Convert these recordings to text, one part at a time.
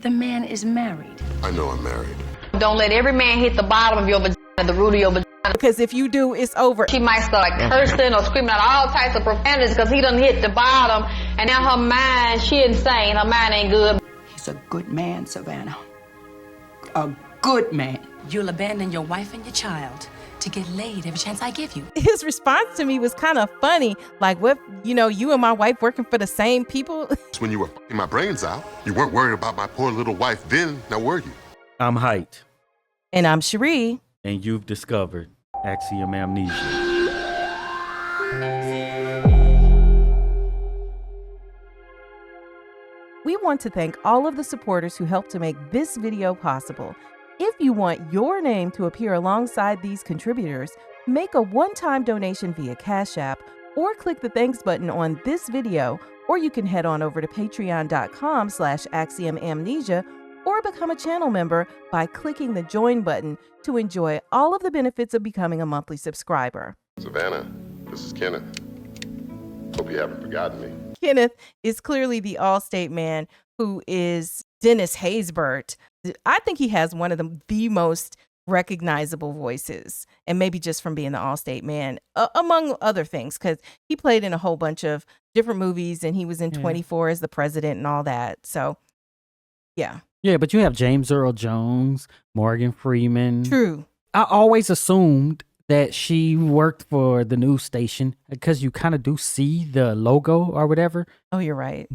The man is married. I know I'm married. Don't let every man hit the bottom of your vagina, the root of your vagina. Because if you do, it's over. She might start cursing or screaming out all types of profanities because he done hit the bottom. And now her mind, she insane. Her mind ain't good. He's a good man, Savannah. A good man. You'll abandon your wife and your child to get laid every chance I give you. His response to me was kind of funny. Like, what, you and my wife working for the same people? When you were f***ing my brains out, you weren't worried about my poor little wife then, now were you? I'm Heit. And I'm Cheri. And you've discovered Axiom Amnesia. We want to thank all of the supporters who helped to make this video possible. If you want your name to appear alongside these contributors, make a one-time donation via Cash App or click the thanks button on this video, or you can head on over to patreon.com/axiomamnesia or become a channel member by clicking the join button to enjoy all of the benefits of becoming a monthly subscriber. Savannah, this is Kenneth. Hope you haven't forgotten me. Kenneth is clearly the Allstate man who is Dennis Haysbert. I think he has one of the most recognizable voices, and maybe just from being the Allstate man, among other things, because he played in a whole bunch of different movies and he was in 24 as the president and all that. So, yeah. Yeah, but you have James Earl Jones, Morgan Freeman. True. I always assumed that she worked for the news station because you kind of do see the logo or whatever. Oh, you're right.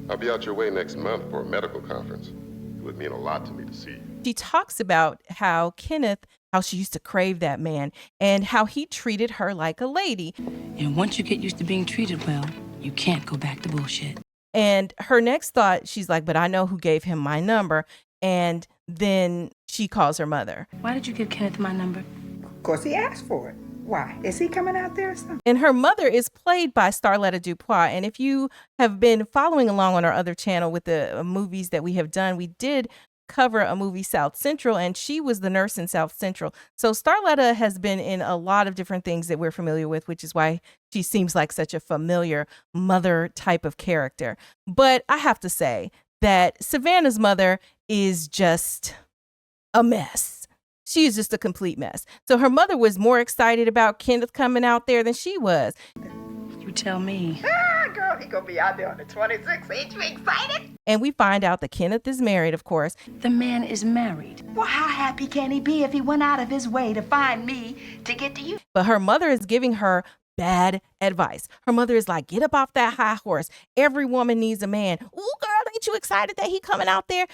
I'll be out your way next month for a medical conference. It would mean a lot to me to see you. She talks about how she used to crave that man and how he treated her like a lady. And once you get used to being treated well, you can't go back to bullshit. And her next thought, she's like, but I know who gave him my number. And then she calls her mother. Why did you give Kenneth my number? Of course he asked for it. Why? Is he coming out there or something? And her mother is played by Starletta Dupois. And if you have been following along on our other channel with the movies that we have done, we did cover a movie, South Central, and she was the nurse in South Central. So Starletta has been in a lot of different things that we're familiar with, which is why she seems like such a familiar mother type of character. But I have to say that Savannah's mother is just a mess. She is just a complete mess. So her mother was more excited about Kenneth coming out there than she was. You tell me. Girl, he gonna be out there on the 26th. Ain't you excited? And we find out that Kenneth is married, of course. The man is married. Well, how happy can he be if he went out of his way to find me to get to you? But her mother is giving her bad advice. Her mother is like, get up off that high horse. Every woman needs a man. Ooh, girl, ain't you excited that he coming out there?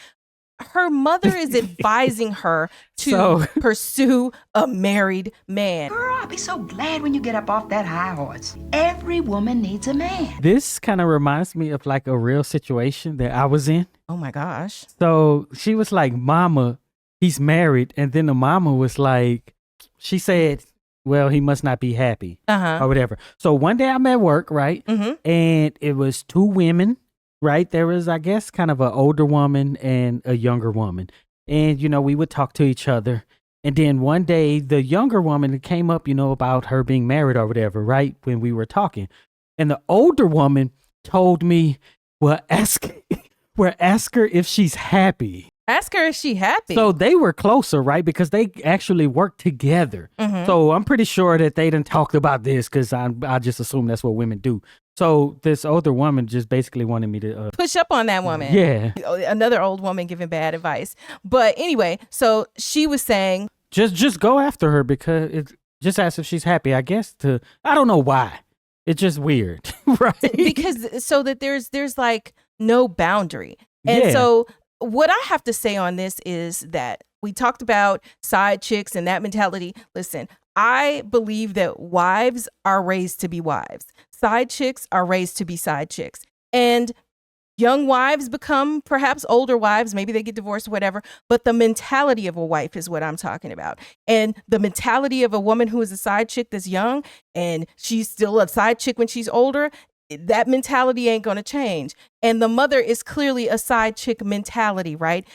Her mother is advising her to pursue a married man. Girl, I'll be so glad when you get up off that high horse. Every woman needs a man. This kind of reminds me of like a real situation that I was in. Oh my gosh. So she was like, Mama, he's married. And then the mama was like, she said, well, he must not be happy or whatever. So one day I'm at work, right? And it was two women. Right. There was, I guess, kind of an older woman and a younger woman. And, we would talk to each other. And then one day the younger woman came up, about her being married or whatever. Right. When we were talking. And the older woman told me, well, ask her if she's happy. Ask her if she happy. So they were closer, right? Because they actually worked together. So I'm pretty sure that they didn't talk about this because I just assume that's what women do. So this older woman just basically wanted me to push up on that woman. Yeah. Another old woman giving bad advice. But anyway, so she was saying, just go after her because just ask if she's happy. I guess I don't know why. It's just weird, right? Because so that there's like no boundary. And so what I have to say on this is that we talked about side chicks and that mentality. Listen, I believe that wives are raised to be wives. Side chicks are raised to be side chicks. And young wives become perhaps older wives. Maybe they get divorced, whatever. But the mentality of a wife is what I'm talking about. And the mentality of a woman who is a side chick that's young and she's still a side chick when she's older, that mentality ain't going to change. And the mother is clearly a side chick mentality, right?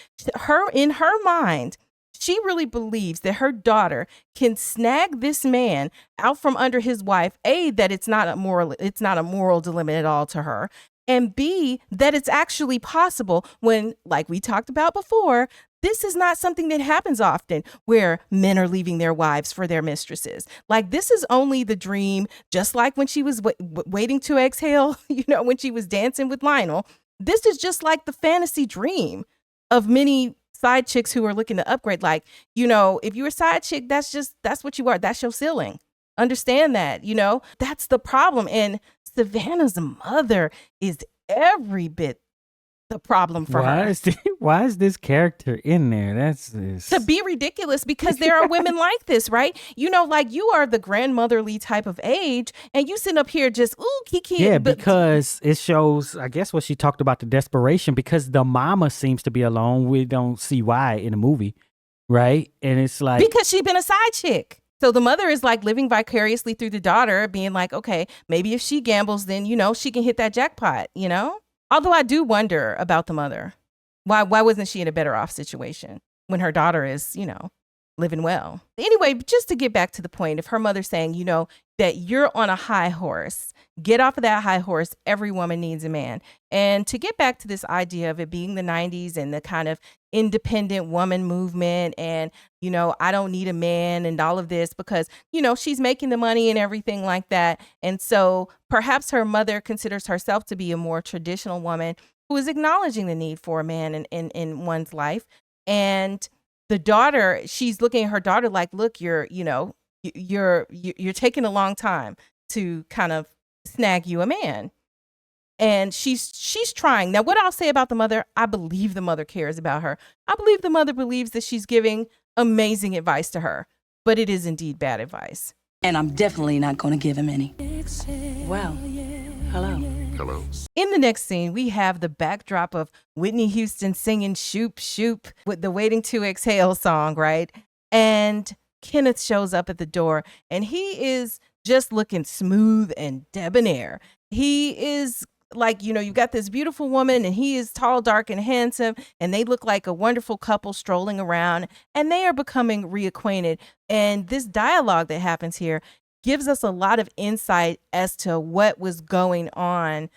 In her mind, she really believes that her daughter can snag this man out from under his wife, that it's not a moral dilemma at all to her. and B, that it's actually possible when, like we talked about before, this is not something that happens often where men are leaving their wives for their mistresses. Like, this is only the dream, just like when she was waiting to exhale, when she was dancing with Lionel. This is just like the fantasy dream of many side chicks who are looking to upgrade. Like, if you're a side chick, that's what you are. That's your ceiling. Understand that, that's the problem. And Savannah's mother is every bit the problem for her. Why is this character in there? That's to be ridiculous, because there are women like this, right? Like you are the grandmotherly type of age, and you sit up here just kiki. Yeah, because it shows, I guess, what she talked about, the desperation, because the mama seems to be alone. We don't see why in the movie, right? And it's like, because she's been a side chick. So the mother is like living vicariously through the daughter, being like, okay, maybe if she gambles, then she can hit that jackpot, Although I do wonder about the mother. Why wasn't she in a better off situation when her daughter is, living well? Anyway, just to get back to the point of her mother saying, that you're on a high horse, get off of that high horse. Every woman needs a man. And to get back to this idea of it being the 90s and the kind of independent woman movement and, I don't need a man and all of this because, she's making the money and everything like that. And so perhaps her mother considers herself to be a more traditional woman who is acknowledging the need for a man in one's life. And the daughter, she's looking at her daughter like, look, you're taking a long time to kind of snag you a man. And she's trying. Now, what I'll say about the mother, I believe the mother cares about her. I believe the mother believes that she's giving amazing advice to her, but it is indeed bad advice. And I'm definitely not going to give him any. Well, hello. Hello. In the next scene, we have the backdrop of Whitney Houston singing Shoop Shoop with the Waiting to Exhale song, right? And Kenneth shows up at the door and he is just looking smooth and debonair. He is like, you've got this beautiful woman and he is tall, dark, and handsome, and they look like a wonderful couple strolling around, and they are becoming reacquainted. And this dialogue that happens here gives us a lot of insight as to what was going on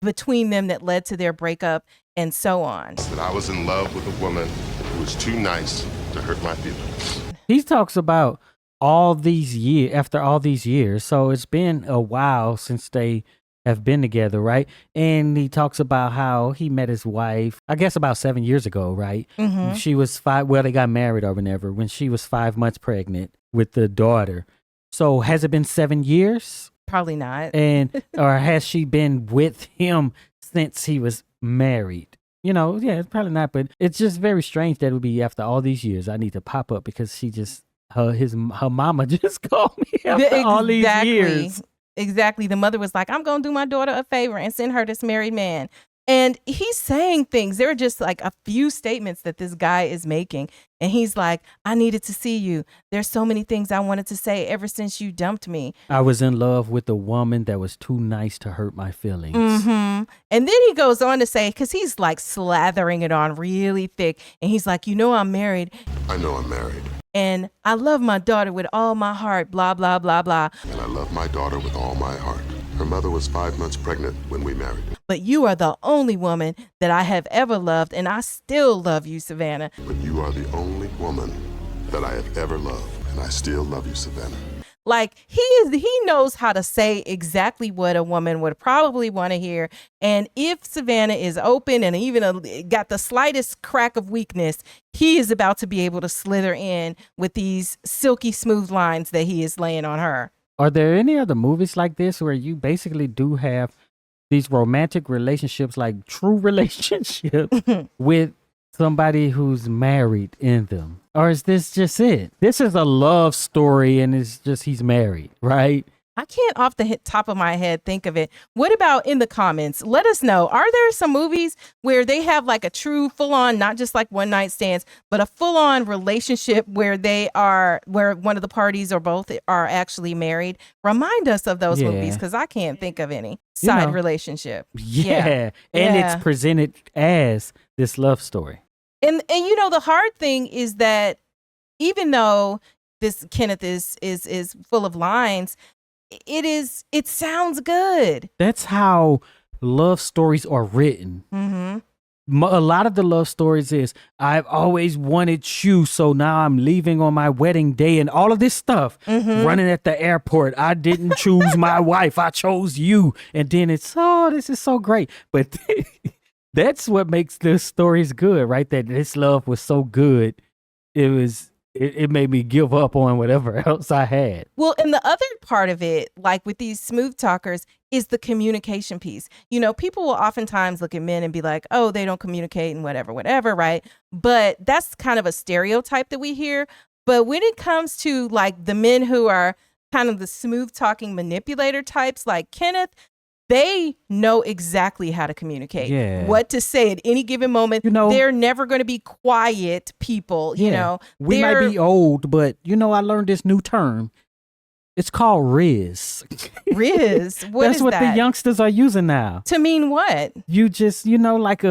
between them that led to their breakup and so on. That I was in love with a woman who was too nice to hurt my feelings. He talks about after all these years. So it's been a while since they have been together, right? And he talks about how he met his wife, I guess about 7 years ago, right? Mm-hmm. She was 5, they got married or whatever, when she was 5 months pregnant with the daughter. So has it been 7 years? Probably not. Or has she been with him since he was married? Yeah, it's probably not, but it's just very strange that it would be after all these years. I need to pop up because she just, her mama just called me after all these years. Exactly. The mother was like, I'm going to do my daughter a favor and send her this married man. And he's saying things. There are just like a few statements that this guy is making. And he's like, I needed to see you. There's so many things I wanted to say ever since you dumped me. I was in love with a woman that was too nice to hurt my feelings. Mm-hmm. And then he goes on to say, because he's like slathering it on really thick. And he's like, I'm married. I know I'm married. And I love my daughter with all my heart, blah, blah, blah, blah. And I love my daughter with all my heart. Her mother was 5 months pregnant when we married. But you are the only woman that I have ever loved, and I still love you, Savannah. But you are the only woman that I have ever loved, and I still love you, Savannah. Like, he knows how to say exactly what a woman would probably want to hear. And if Savannah is open and even got the slightest crack of weakness, he is about to be able to slither in with these silky smooth lines that he is laying on her. Are there any other movies like this where you basically do have these romantic relationships, like true relationships with somebody who's married in them? Or is this just it? This is a love story and it's just he's married, right? I can't off the top of my head think of it. What about in the comments? Let us know. Are there some movies where they have like a true full on, not just like one night stands, but a full on relationship where where one of the parties or both are actually married? Remind us of those movies, because I can't think of any side relationship. Yeah. And it's presented as this love story. And the hard thing is that even though this Kenneth is full of lines, it sounds good. That's how love stories are written. A lot of the love stories is, I've always wanted you, so now I'm leaving on my wedding day and all of this stuff. Running at the airport. I didn't choose my wife. I chose you. And then it's, oh, this is so great. But that's what makes the stories good, right? That this love was so good. It made me give up on whatever else I had. Well, and the other part of it, like with these smooth talkers, is the communication piece. You know, people will oftentimes look at men and be like, oh, they don't communicate and whatever, right? But that's kind of a stereotype that we hear. But when it comes to like the men who are kind of the smooth talking manipulator types like Kenneth, they know exactly how to communicate, what to say at any given moment. You know, they're never going to be quiet people. You know, we might be old, but you know, I learned this new term. It's called Riz. Riz. That's what the youngsters are using now. To mean what? You just, you know, like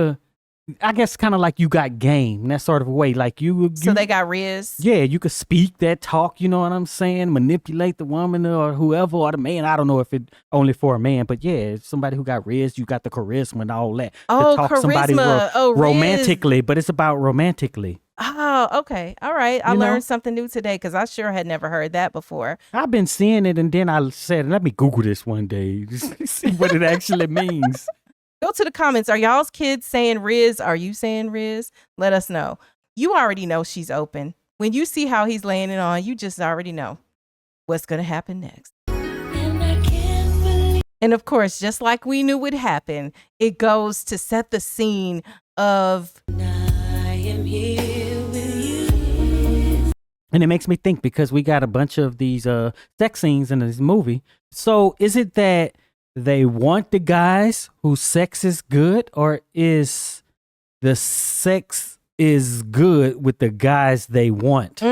I guess kind of like you got game, that sort of way. Like you. So they got Riz? Yeah, you could speak that talk, you know what I'm saying? Manipulate the woman or whoever or the man. I don't know if it only for a man, but yeah, somebody who got Riz, you got the charisma and all that. Oh, to talk charisma. Somebody Riz. romantically, but it's about romantically. Oh, okay. All right. I learned something new today because I sure had never heard that before. I've been seeing it, and then I said, let me Google this one day, just see what it actually means. Go to the comments. Are y'all's kids saying Riz? Are you saying Riz? Let us know. You already know she's open. When you see how he's laying it on, you just already know what's going to happen next. And of course, just like we knew would happen, it goes to set the scene of I am here with you. And it makes me think, because we got a bunch of these sex scenes in this movie. So is it that they want the guys whose sex is good, or is the sex is good with the guys they want?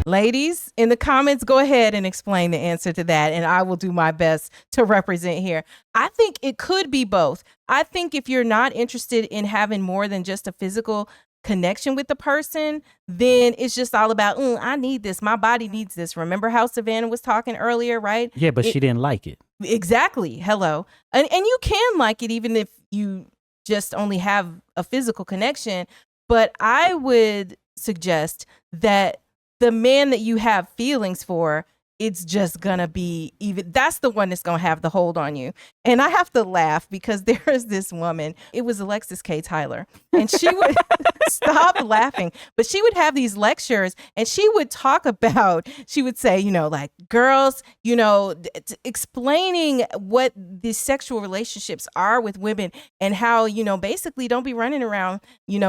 Ladies, in the comments, go ahead and explain the answer to that, and I will do my best to represent here. I think it could be both. I think if you're not interested in having more than just a physical connection with the person, then it's just all about, I need this. My body needs this. Remember how Savannah was talking earlier, right? Yeah, but she didn't like it. Exactly. Hello. And you can like it even if you just only have a physical connection. But I would suggest that the man that you have feelings for, it's just gonna be even, that's the one that's gonna have the hold on you. And I have to laugh because there is this woman, it was Alexis K. Tyler, and she would stop laughing, but she would have these lectures and she would talk about, she would say, like girls, explaining what these sexual relationships are with women and how, basically don't be running around,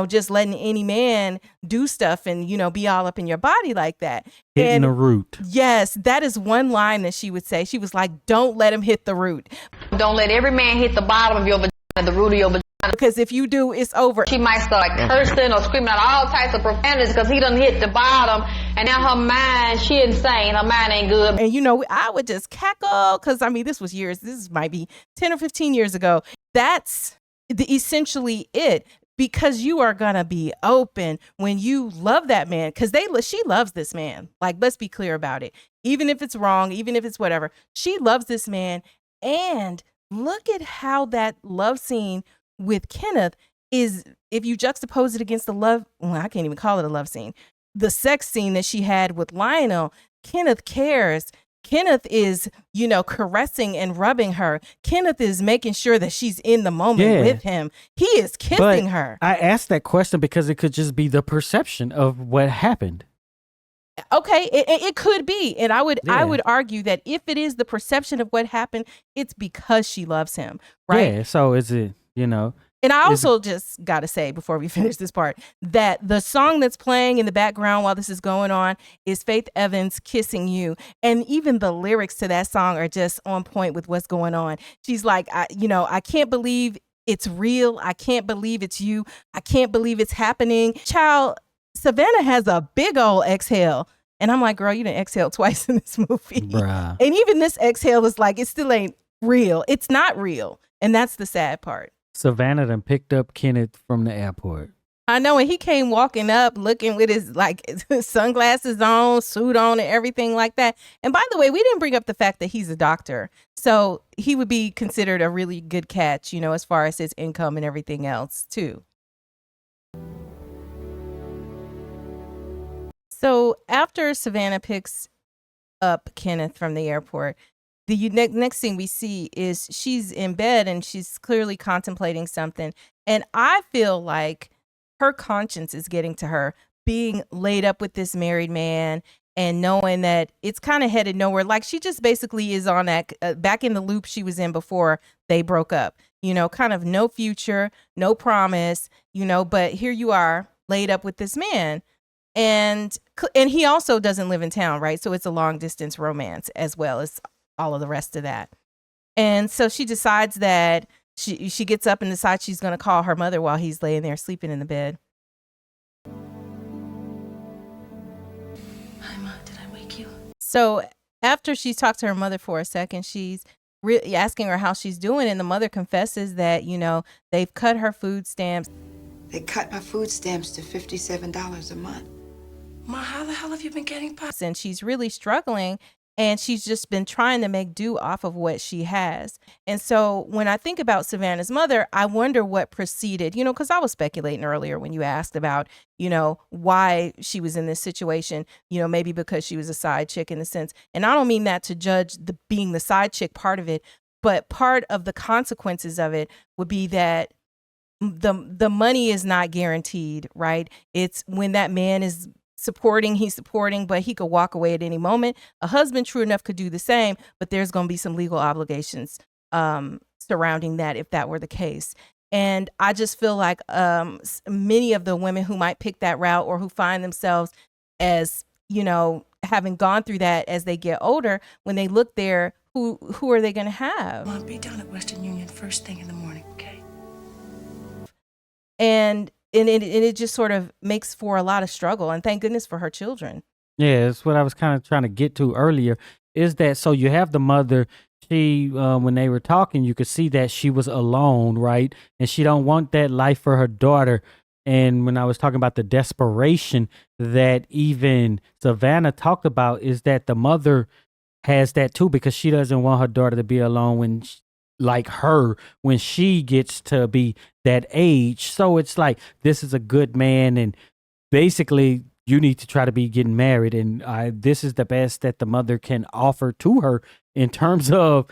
just letting any man do stuff and, be all up in your body like that. Hitting the root. Yes, that is one line that she would say. She was like, don't let him hit the root. Don't let every man hit the bottom of your vagina, the root of your vagina. Because if you do, it's over. She might start cursing or screaming out all types of profanities because he done hit the bottom. And now her mind, she insane. Her mind ain't good. And, I would just cackle because, this was years. This might be 10 or 15 years ago. That's essentially it. Because you are going to be open when you love that man. Because she loves this man. Like, let's be clear about it. Even if it's wrong, even if it's whatever. She loves this man. And look at how that love scene with Kenneth is, if you juxtapose it against I can't even call it a love scene. The sex scene that she had with Lionel, Kenneth cares. Kenneth is, caressing and rubbing her. Kenneth is making sure that she's in the moment with him. He is kissing her. I asked that question because it could just be the perception of what happened. Okay, it could be. And I would argue that if it is the perception of what happened, it's because she loves him, right? Yeah, so is it, And I also just got to say before we finish this part that the song that's playing in the background while this is going on is Faith Evans' Kissing You. And even the lyrics to that song are just on point with what's going on. She's like, I can't believe it's real. I can't believe it's you. I can't believe it's happening. Child, Savannah has a big old exhale. And I'm like, girl, you done exhaled twice in this movie. Bruh. And even this exhale is like, it still ain't real. It's not real. And that's the sad part. Savannah done picked up Kenneth from the airport. I know, and he came walking up looking with his like sunglasses on, suit on, and everything like that. And by the way, we didn't bring up the fact that he's a doctor. So he would be considered a really good catch, you know, as far as his income and everything else, too. So after Savannah picks up Kenneth from the airport, the next thing we see is she's in bed and she's clearly contemplating something. And I feel like her conscience is getting to her, being laid up with this married man and knowing that it's kind of headed nowhere. Like she just basically is on that back in the loop she was in before they broke up, you know, kind of no future, no promise, you know, but here you are laid up with this man. And he also doesn't live in town, right? So it's a long distance romance as well as all of the rest of that. And so she decides that she gets up and decides she's going to call her mother while he's laying there sleeping in the bed. Hi, Ma. Did I wake you? So after she's talked to her mother for a second, she's really asking her how she's doing. And the mother confesses that, you know, they've cut her food stamps. They cut my food stamps to $57 a month. Ma, how the hell have you been getting by? And she's really struggling. And she's just been trying to make do off of what she has. And so when I think about Savannah's mother, I wonder what preceded, you know, because I was speculating earlier when you asked about, you know, why she was in this situation, you know, maybe because she was a side chick in a sense. And I don't mean that to judge being the side chick part of it, but part of the consequences of it would be that the money is not guaranteed, right? It's when that man is he's supporting, but he could walk away at any moment. A husband, true enough, could do the same, but there's going to be some legal obligations surrounding that if that were the case. And I just feel like many of the women who might pick that route or who find themselves as, you know, having gone through that as they get older, when they look there, who are they going to have? Ma, be down at Western Union first thing in the morning, okay? And it just sort of makes for a lot of struggle. And thank goodness for her children. Yeah, that's what I was kind of trying to get to earlier, is that so you have the mother, she, when they were talking, you could see that she was alone, right? And she don't want that life for her daughter. And when I was talking about the desperation that even Savannah talked about, is that the mother has that too, because she doesn't want her daughter to be alone when when she gets to be that age. So it's like, this is a good man, and basically you need to try to be getting married. And this is the best that the mother can offer to her in terms of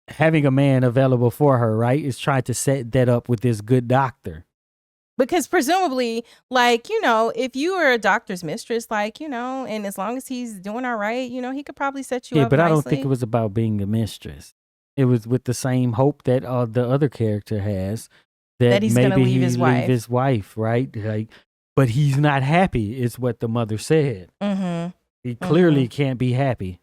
having a man available for her, right? Is trying to set that up with this good doctor. Because presumably, like, you know, if you were a doctor's mistress, like, you know, and as long as he's doing all right, you know, he could probably set you up Yeah, but nicely. I don't think it was about being a mistress. It was with the same hope that the other character has, that he's maybe gonna leave his wife, right? Like, but he's not happy, is what the mother said. Mm-hmm. He clearly can't be happy.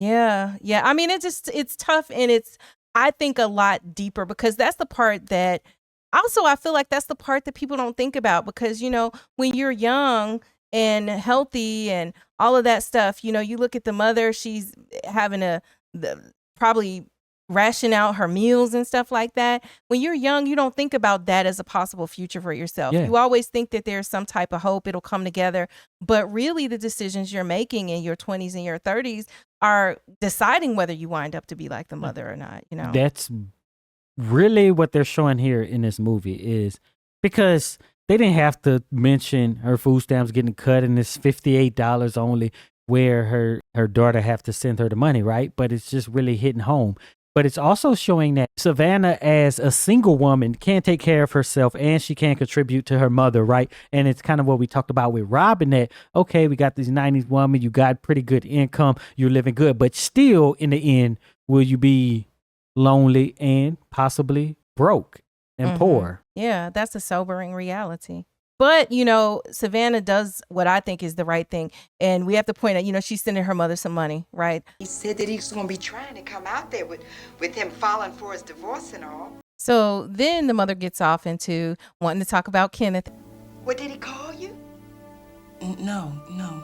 Yeah. I mean, it's tough, and it's, I think, a lot deeper, because that's the part that also I feel like that's the part that people don't think about, because, you know, when you're young and healthy and all of that stuff, you know, you look at the mother, she's having probably ration out her meals and stuff like that. When you're young, you don't think about that as a possible future for yourself. Yeah. You always think that there's some type of hope it'll come together, but really the decisions you're making in your 20s and your 30s are deciding whether you wind up to be like the mother or not, you know. That's really what they're showing here in this movie, is because they didn't have to mention her food stamps getting cut and it's $58 only, where her daughter have to send her the money, right? But it's just really hitting home. But it's also showing that Savannah, as a single woman, can take care of herself and she can contribute to her mother, right? And it's kind of what we talked about with Robin, that, okay, we got this 90s woman, you got pretty good income, you're living good, but still in the end, will you be lonely and possibly broke and poor? Yeah, that's a sobering reality. But, you know, Savannah does what I think is the right thing. And we have to point out, you know, she's sending her mother some money, right? He said that he was going to be trying to come out there with him filing for his divorce and all. So then the mother gets off into wanting to talk about Kenneth. What, did he call you? No,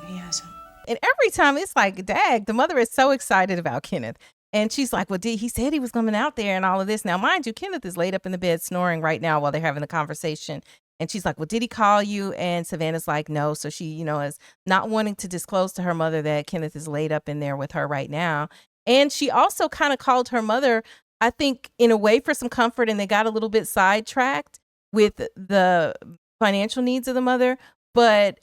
he hasn't. And every time it's like, dag, the mother is so excited about Kenneth. And she's like, well, he said he was coming out there and all of this. Now, mind you, Kenneth is laid up in the bed snoring right now while they're having the conversation. And she's like, well, did he call you? And Savannah's like, no. So she, is not wanting to disclose to her mother that Kenneth is laid up in there with her right now. And she also kind of called her mother, I think, in a way for some comfort. And they got a little bit sidetracked with the financial needs of the mother. But,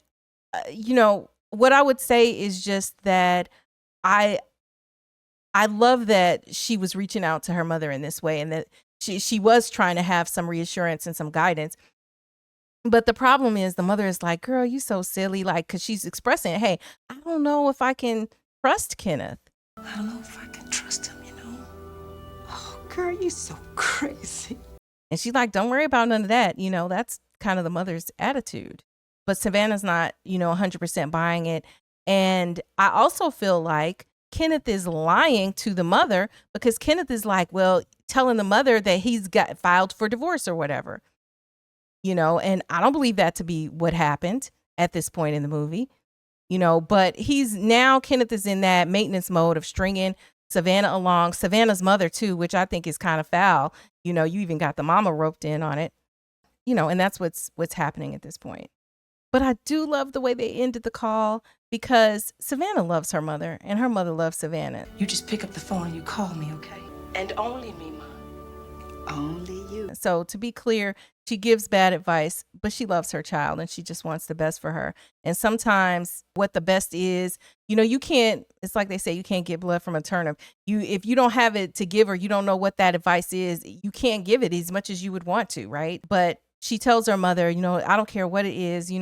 what I would say is just that I love that she was reaching out to her mother in this way, and that she was trying to have some reassurance and some guidance. But the problem is the mother is like, girl, you so silly. Like, because she's expressing, hey, I don't know if I can trust Kenneth. I don't know if I can trust him, Oh, girl, you so crazy. And she's like, don't worry about none of that. That's kind of the mother's attitude. But Savannah's not, 100% buying it. And I also feel like Kenneth is lying to the mother, because Kenneth is like, well, telling the mother that he's got filed for divorce or whatever. And I don't believe that to be what happened at this point in the movie, but Kenneth is in that maintenance mode of stringing Savannah along, Savannah's mother too, which I think is kind of foul. You even got the mama roped in on it, and that's what's happening at this point. But I do love the way they ended the call, because Savannah loves her mother and her mother loves Savannah. You just pick up the phone and you call me, okay? And only me, Ma. Only you. So to be clear, she gives bad advice, but she loves her child and she just wants the best for her. And sometimes what the best is, you can't, it's like they say, you can't get blood from a turnip. If you don't have it to give, or you don't know what that advice is, you can't give it as much as you would want to, right? But she tells her mother, I don't care what it is,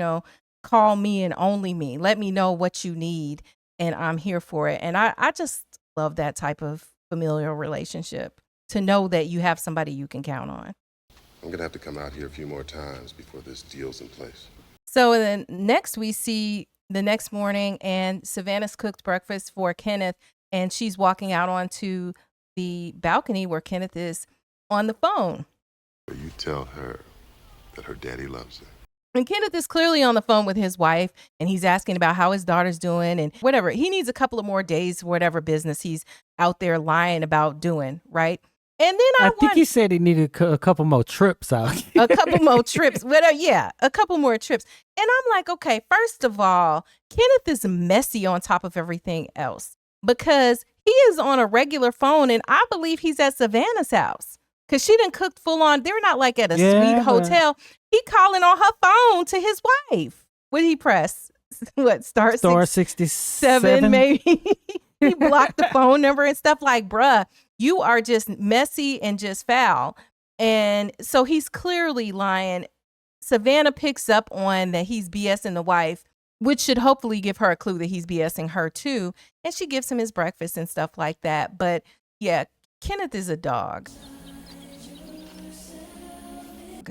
call me and only me. Let me know what you need and I'm here for it. And I just love that type of familial relationship, to know that you have somebody you can count on. I'm gonna have to come out here a few more times before this deal's in place. So then next we see the next morning, and Savannah's cooked breakfast for Kenneth, and she's walking out onto the balcony where Kenneth is on the phone. You tell her that her daddy loves her. And Kenneth is clearly on the phone with his wife, and he's asking about how his daughter's doing and whatever. He needs a couple of more days for whatever business he's out there lying about doing, right? And then I think he said he needed a couple more trips out. A couple more trips. Whatever, yeah, a couple more trips. And I'm like, okay, first of all, Kenneth is messy on top of everything else, because he is on a regular phone, and I believe he's at Savannah's house, because she done cooked full on. They're not like at a sweet hotel. He calling on her phone to his wife. What did he press? What, star 67 maybe? He blocked the phone number and stuff. Like, bruh, you are just messy and just foul. And so he's clearly lying. Savannah picks up on that he's BSing the wife, which should hopefully give her a clue that he's BSing her too. And she gives him his breakfast and stuff like that. But yeah, Kenneth is a dog.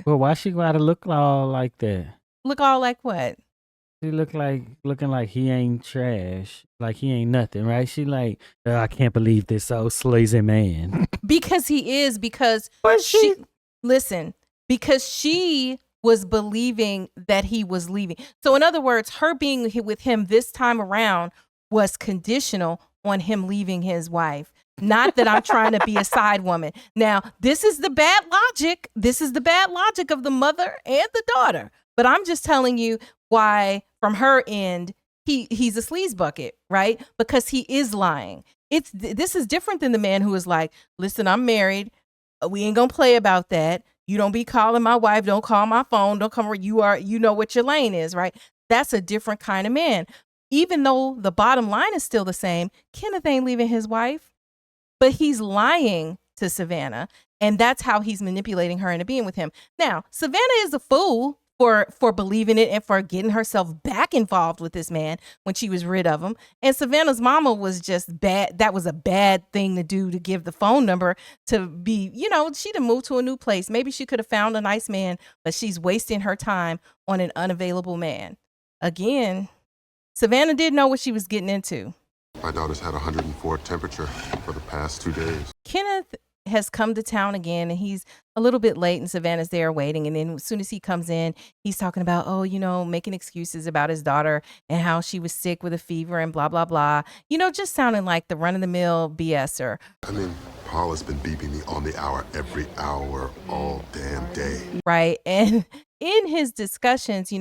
Well, why she gotta look all like that? Look all like what? She looking like he ain't trash, like he ain't nothing, right? She like, oh, I can't believe this old sleazy man. Because he is, because because she was believing that he was leaving. So in other words, her being with him this time around was conditional on him leaving his wife. Not that I'm trying to be a side woman. Now, this is the bad logic. This is the bad logic of the mother and the daughter. But I'm just telling you why, from her end, he's a sleaze bucket, right? Because he is lying. This is different than the man who is like, listen, I'm married. We ain't gonna play about that. You don't be calling my wife. Don't call my phone. Don't come where you know what your lane is, right? That's a different kind of man. Even though the bottom line is still the same, Kenneth ain't leaving his wife, but he's lying to Savannah. And that's how he's manipulating her into being with him. Now, Savannah is a fool for believing it and for getting herself back involved with this man when she was rid of him. And Savannah's mama was just bad. That was a bad thing to do, to give the phone number, to be, she'd have moved to a new place. Maybe she could have found a nice man, but she's wasting her time on an unavailable man. Again, Savannah didn't know what she was getting into. My daughter's had 104 temperature for the past 2 days. Kenneth has come to town again, and he's a little bit late, and Savannah's there waiting. And then as soon as he comes in, he's talking about, making excuses about his daughter and how she was sick with a fever and blah, blah, blah. Just sounding like the run-of-the-mill BSer. I mean, Paul has been beeping me on the hour every hour all damn day. Right. And in his discussions,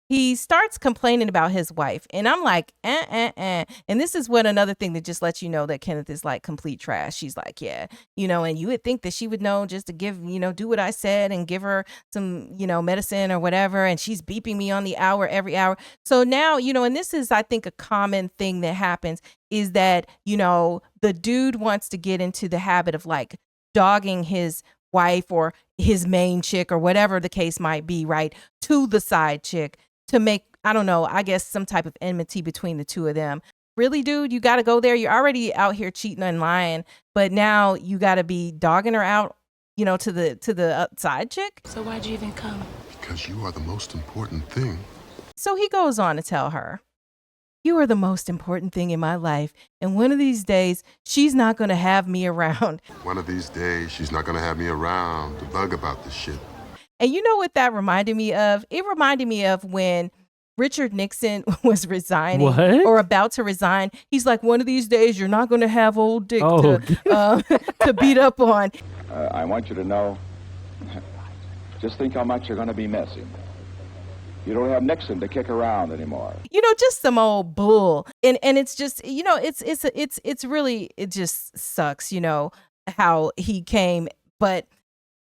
he starts complaining about his wife. And I'm like, And this is what another thing that just lets you know that Kenneth is like complete trash. She's like, yeah, and you would think that she would know just to give, do what I said and give her some, medicine or whatever. And she's beeping me on the hour every hour. So now, and this is, I think, a common thing that happens is that, the dude wants to get into the habit of like dogging his wife or his main chick or whatever the case might be, right, to the side chick to make, I don't know, I guess some type of enmity between the two of them. Really, dude, you got to go there. You're already out here cheating and lying, but now you got to be dogging her out, to the side chick. So why'd you even come? Because you are the most important thing. So he goes on to tell her, you are the most important thing in my life. And one of these days, she's not going to have me around. One of these days, she's not going to have me around to bug about this shit. And you know what that reminded me of? It reminded me of when Richard Nixon was resigning or about to resign. He's like, one of these days, you're not going to have old Dick to beat up on. I want you to know, just think how much you're going to be missing. You don't have Nixon to kick around anymore. Just some old bull. And it's just, it's really, it just sucks, how he came. But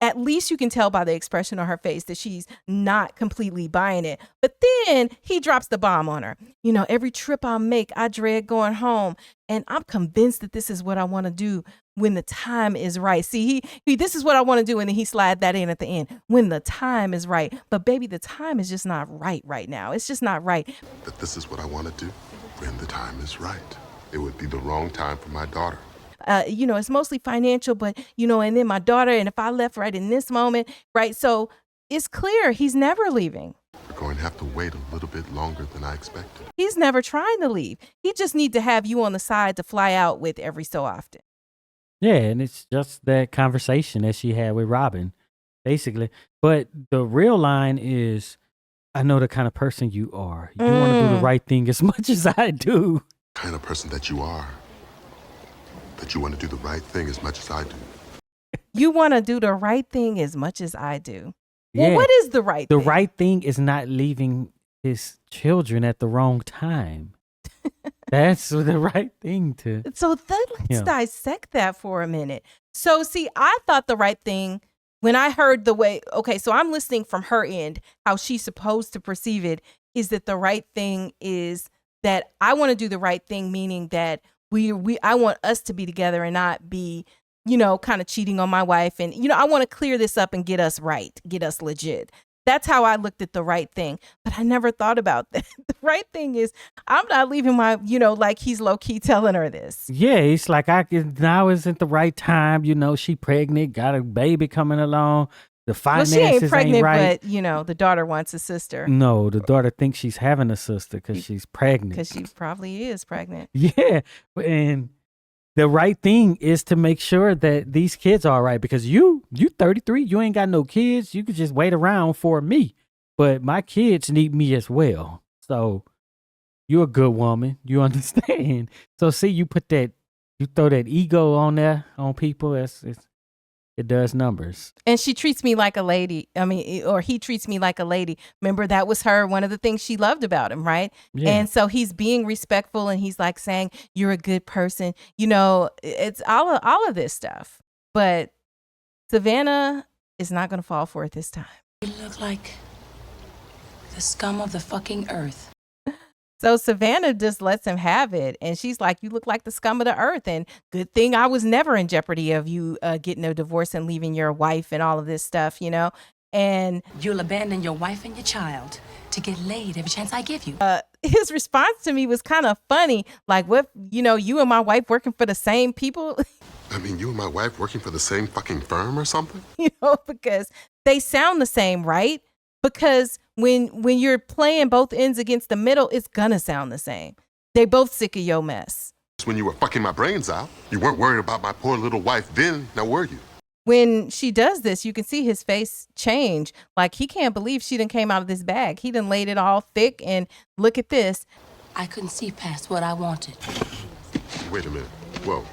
at least you can tell by the expression on her face that she's not completely buying it. But then he drops the bomb on her. Every trip I make, I dread going home. And I'm convinced that this is what I want to do when the time is right. See, he this is what I want to do. And then he slid that in at the end when the time is right. But baby, the time is just not right now. It's just not right. That this is what I want to do when the time is right. It would be the wrong time for my daughter. It's mostly financial, but, and then my daughter, and if I left right in this moment, right? So it's clear he's never leaving. We're going to have to wait a little bit longer than I expected. He's never trying to leave. He just need to have you on the side to fly out with every so often. Yeah, and it's just that conversation that she had with Robin, basically. But the real line is, I know the kind of person you are. You want to do the right thing as much as I do. The kind of person that you are. That you want to do the right thing as much as I do. You want to do the right thing as much as I do. Yeah. Well, what is the right thing? The right thing is not leaving his children at the wrong time. That's the right thing to. So let's dissect that for a minute. So see, I thought the right thing when I heard the way, okay, so I'm listening from her end, how she's supposed to perceive it is that the right thing is that I want to do the right thing, meaning that I want us to be together and not be, kind of cheating on my wife. And, I want to clear this up and get us right, get us legit. That's how I looked at the right thing. But I never thought about that. The right thing is I'm not leaving my, like he's low key telling her this. Yeah, it's like now isn't the right time. She pregnant, got a baby coming along. The finances she ain't pregnant, right. But, the daughter wants a sister. No, the daughter thinks she's having a sister because she's pregnant. Because she probably is pregnant. Yeah, and the right thing is to make sure that these kids are all right. Because you 33, you ain't got no kids. You could just wait around for me. But my kids need me as well. So you're a good woman. You understand. So see, you throw that ego on there on people. It does numbers. And she treats me like a lady. Or he treats me like a lady. Remember, that was one of the things she loved about him, right? Yeah. And so he's being respectful and he's like saying, you're a good person. It's all of this stuff. But Savannah is not going to fall for it this time. You look like the scum of the fucking earth. So Savannah just lets him have it. And she's like, you look like the scum of the earth. And good thing I was never in jeopardy of you getting a divorce and leaving your wife and all of this stuff, And you'll abandon your wife and your child to get laid every chance I give you. His response to me was kind of funny. Like, what, you and my wife working for the same people? I mean, you and my wife working for the same fucking firm or something? Because they sound the same, right? Because when you're playing both ends against the middle, it's gonna sound the same. They both sick of your mess. When you were fucking my brains out, you weren't worried about my poor little wife then, now were you? When she does this, you can see his face change. Like he can't believe she done came out of this bag. He done laid it all thick and look at this. I couldn't see past what I wanted. Wait a minute. Whoa.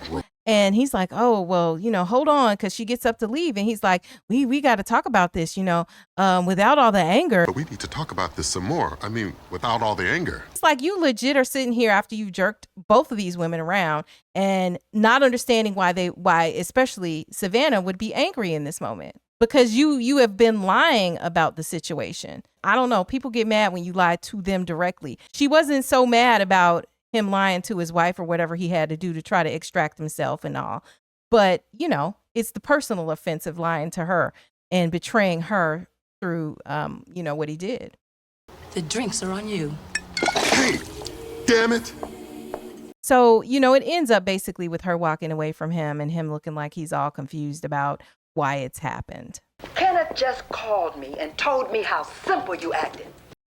And he's like, oh, well, hold on, because she gets up to leave. And he's like, we got to talk about this, without all the anger. But we need to talk about this some more. I mean, without all the anger. It's like you legit are sitting here after you've jerked both of these women around and not understanding why especially Savannah would be angry in this moment. Because you have been lying about the situation. I don't know. People get mad when you lie to them directly. She wasn't so mad about him lying to his wife or whatever he had to do to try to extract himself and all. But, it's the personal offense of lying to her and betraying her through, what he did. The drinks are on you. Hey, damn it. So, it ends up basically with her walking away from him and him looking like he's all confused about why it's happened. Kenneth just called me and told me how simple you acted.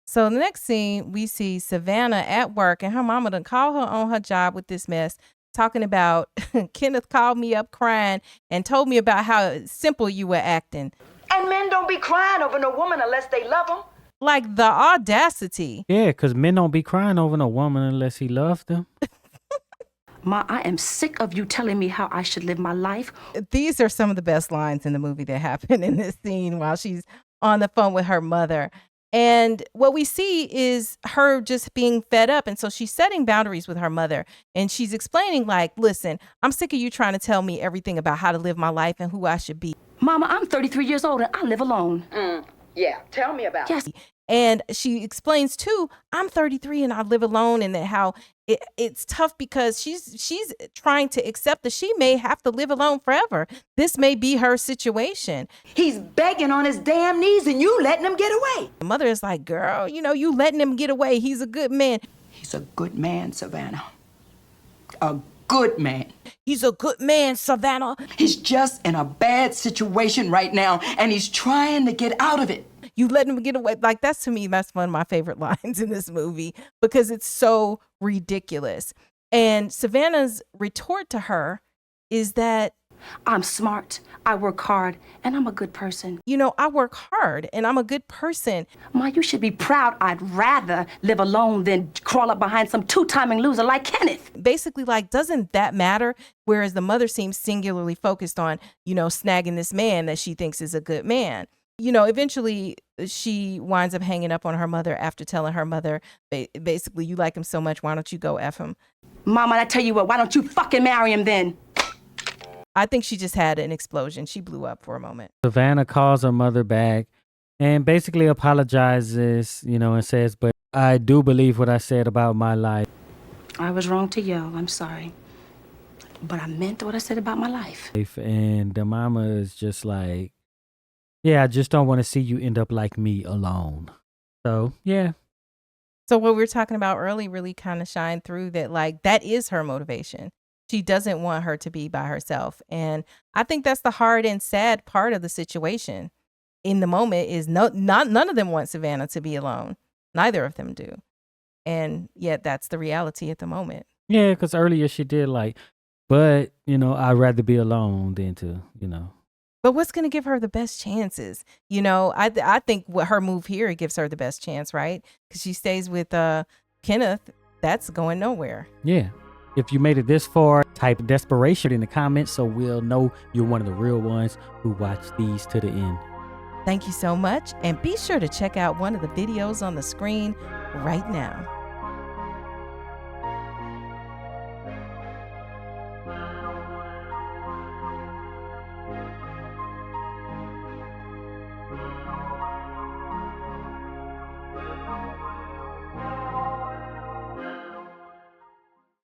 So the next scene, we see Savannah at work and her mama done call her on her job with this mess, talking about Kenneth called me up crying and told me about how simple you were acting. And men don't be crying over no woman unless they love them. Like the audacity. Yeah, because men don't be crying over no woman unless he loves them. Ma, I am sick of you telling me how I should live my life. These are some of the best lines in the movie that happen in this scene while she's on the phone with her mother. And what we see is her just being fed up. And so she's setting boundaries with her mother. And she's explaining like, listen, I'm sick of you trying to tell me everything about how to live my life and who I should be. Mama, I'm 33 years old and I live alone. Yeah, tell me about it. And she explains too, I'm 33 and I live alone, and that how it's tough because she's trying to accept that she may have to live alone forever. This may be her situation. He's begging on his damn knees and you letting him get away. The mother is like, girl, you letting him get away. He's a good man. He's a good man, Savannah. A good man. He's a good man, Savannah. He's just in a bad situation right now and he's trying to get out of it. You let him get away. Like, that's, to me, that's one of my favorite lines in this movie because it's so ridiculous. And Savannah's retort to her is that I'm smart, I work hard, and I'm a good person. I work hard and I'm a good person. Ma, you should be proud. I'd rather live alone than crawl up behind some two-timing loser like Kenneth. Basically, like, doesn't that matter? Whereas the mother seems singularly focused on, snagging this man that she thinks is a good man. Eventually she winds up hanging up on her mother after telling her mother, basically, you like him so much, why don't you go F him? Mama, I tell you what, why don't you fucking marry him then? I think she just had an explosion. She blew up for a moment. Savannah calls her mother back and basically apologizes, and says, but I do believe what I said about my life. I was wrong to yell. I'm sorry. But I meant what I said about my life. And the mama is just like, yeah, I just don't want to see you end up like me alone. So, yeah. So what we were talking about early really kind of shined through that, like, that is her motivation. She doesn't want her to be by herself. And I think that's the hard and sad part of the situation in the moment is none of them want Savannah to be alone. Neither of them do. And yet that's the reality at the moment. Yeah, because earlier she did but, I'd rather be alone than to, But what's going to give her the best chances? I think what her move here, it gives her the best chance, right? Because she stays with Kenneth. That's going nowhere. Yeah. If you made it this far, type desperation in the comments so we'll know you're one of the real ones who watch these to the end. Thank you so much. And be sure to check out one of the videos on the screen right now.